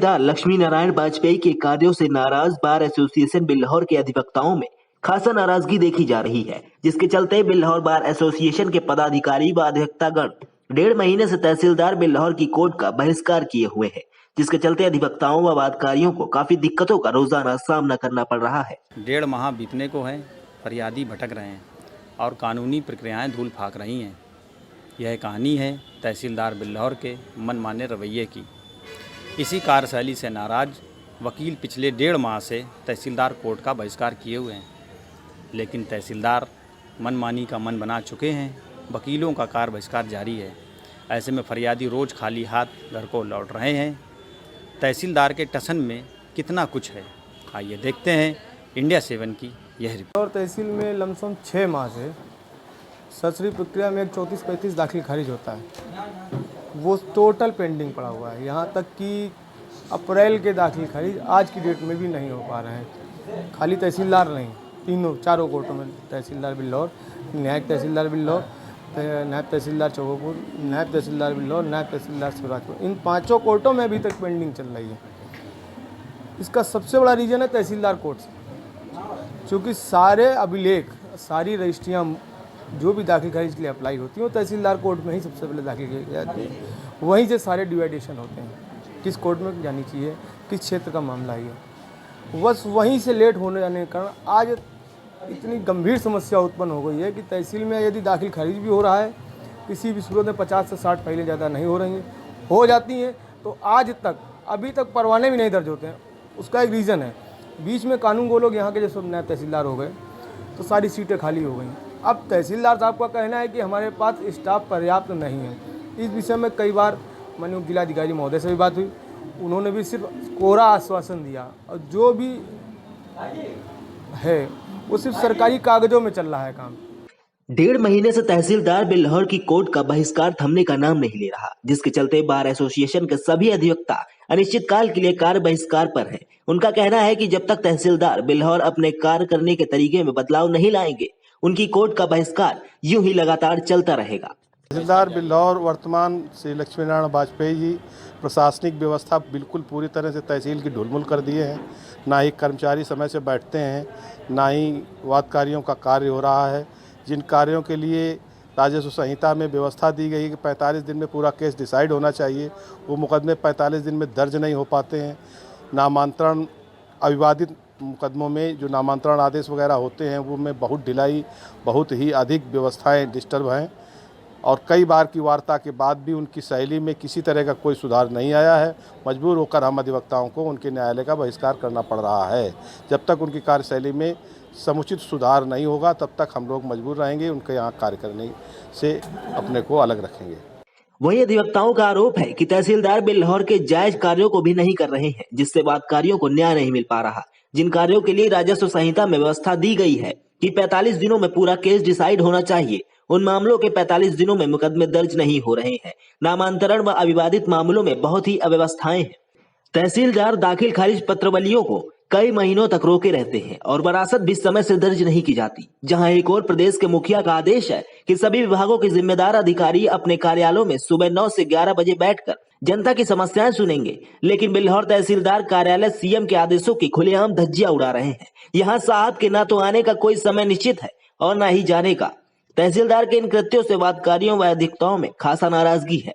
तहसीलदार लक्ष्मी नारायण वाजपेयी के कार्यों से नाराज बार एसोसिएशन बिल्हौर के अधिवक्ताओं में खासा नाराजगी देखी जा रही है, जिसके चलते बिल्हौर बार एसोसिएशन के पदाधिकारी व अधिवक्तागण 1.5 महीने से तहसीलदार बिल्हौर की कोर्ट का बहिष्कार किए हुए हैं, जिसके चलते अधिवक्ताओं व वादकारियों को काफी दिक्कतों का रोजाना सामना करना पड़ रहा है। 1.5 माह बीतने को है, फरियादी भटक रहे हैं और कानूनी प्रक्रियाएं धूल फाक रही हैं। यह कहानी है तहसीलदार बिल्हौर के मनमाने रवैये की। इसी कार्यशैली से नाराज वकील पिछले 1.5 माह से तहसीलदार कोर्ट का बहिष्कार किए हुए हैं, लेकिन तहसीलदार मनमानी का मन बना चुके हैं। वकीलों का कार्य बहिष्कार जारी है। ऐसे में फरियादी रोज़ खाली हाथ घर को लौट रहे हैं। तहसीलदार के टसन में कितना कुछ है, आइए देखते हैं इंडिया 7 की यह रिपोर्ट। और तहसील में लमसम 6 माह से सरसरी प्रक्रिया में 34-35 दाखिल खारिज होता है, वो टोटल पेंडिंग पड़ा हुआ है। यहाँ तक कि अप्रैल के दाखिल खारिज आज की डेट में भी नहीं हो पा रहे हैं। खाली तहसीलदार नहीं, चारों कोर्टों में तहसीलदार बिल्हौर, न्यायिक तहसीलदार बिल्हौर, नायब तहसीलदार चौबोपुर, नायब तहसीलदार बिल्हौर, नायब तहसीलदार शिवराजपुर, इन 5 कोर्टों में अभी तक पेंडिंग चल रही है। इसका सबसे बड़ा रीज़न है तहसीलदार कोर्ट से, क्योंकि सारे अभिलेख, सारी रजिस्ट्रियाँ जो भी दाखिल खारिज के लिए अप्लाई होती हैं वो तहसीलदार कोर्ट में ही सबसे पहले दाखिल की जाती है। वहीं से सारे डिवाइडेशन होते हैं, किस कोर्ट में जानी चाहिए, किस क्षेत्र का मामला है। बस वहीं से लेट होने जाने के कारण आज इतनी गंभीर समस्या उत्पन्न हो गई है कि तहसील में यदि दाखिल खारिज भी हो रहा है, किसी भी सूरत में 50 से 60 फाइलें ज़्यादा नहीं हो रही हैं, हो जाती हैं तो आज तक अभी तक परवाने भी नहीं दर्ज होते हैं। उसका एक रीज़न है, बीच में कानून गो लोग यहाँ के जो सब नए तहसीलदार हो गए तो सारी सीटें खाली हो गई। अब तहसीलदार साहब का कहना है कि हमारे पास स्टाफ पर्याप्त नहीं है। इस विषय में कई बार माननीय जिलाधिकारी महोदय से भी बात हुई, उन्होंने भी सिर्फ कोरा आश्वासन दिया और जो भी है वो सिर्फ सरकारी कागजों में चल रहा है काम। 1.5 महीने से तहसीलदार बिल्हौर की कोर्ट का बहिष्कार थमने का नाम नहीं ले रहा, जिसके चलते बार एसोसिएशन के सभी अधिवक्ता अनिश्चित काल के लिए कार्य बहिष्कार पर हैं। उनका कहना है कि जब तक तहसीलदार बिल्हौर अपने कार्य करने के तरीके में बदलाव नहीं लाएंगे, उनकी कोर्ट का बहिष्कार यूं ही लगातार चलता रहेगा। तहसीलदार बिल्हौर वर्तमान श्री लक्ष्मी नारायण वाजपेयी जी प्रशासनिक व्यवस्था बिल्कुल पूरी तरह से तहसील की ढुलमुल कर दिए हैं। ना ही कर्मचारी समय से बैठते हैं, ना ही वादकारियों का कार्य हो रहा है। जिन कार्यों के लिए राजस्व संहिता में व्यवस्था दी गई कि 45 दिन में पूरा केस डिसाइड होना चाहिए, वो मुकदमे 45 दिन में दर्ज नहीं हो पाते हैं। नामांतरण, अविवादित मुकदमों में जो नामांतरण आदेश वगैरह होते हैं वो में बहुत ढिलाई, बहुत ही अधिक व्यवस्थाएं डिस्टर्ब हैं और कई बार की वार्ता के बाद भी उनकी शैली में किसी तरह का कोई सुधार नहीं आया है। मजबूर होकर हम अधिवक्ताओं को उनके न्यायालय का बहिष्कार करना पड़ रहा है। जब तक उनकी कार्यशैली में समुचित सुधार नहीं होगा तब तक हम लोग मजबूर रहेंगे, उनके यहाँ कार्य करने से अपने को अलग रखेंगे। वही अधिवक्ताओं का आरोप है कि तहसीलदार बिल्हौर के जायज कार्यों को भी नहीं कर रहे हैं, जिससे वादकारियों को न्याय नहीं मिल पा रहा। जिन कार्यों के लिए राजस्व संहिता में व्यवस्था दी गई है कि 45 दिनों में पूरा केस डिसाइड होना चाहिए, उन मामलों के 45 दिनों में मुकदमे दर्ज नहीं हो रहे हैं। नामांतरण व अविवादित मामलों में बहुत ही अव्यवस्थाएं हैं। तहसीलदार दाखिल खारिज पत्रवलियों को कई महीनों तक रोके रहते हैं और वरासत भी समय से दर्ज नहीं की जाती। जहां एक और प्रदेश के मुखिया का आदेश है कि सभी विभागों के जिम्मेदार अधिकारी अपने कार्यालयों में सुबह 9 से 11 बजे बैठकर जनता की समस्याएं सुनेंगे, लेकिन बिल्हौर तहसीलदार कार्यालय सीएम के आदेशों की खुलेआम धज्जियां उड़ा रहे हैं। यहाँ साहब के न तो आने का कोई समय निश्चित है और न ही जाने का। तहसीलदार के इन कृत्यों से वादकारियों व अधिवक्ताओं में खासा नाराजगी है।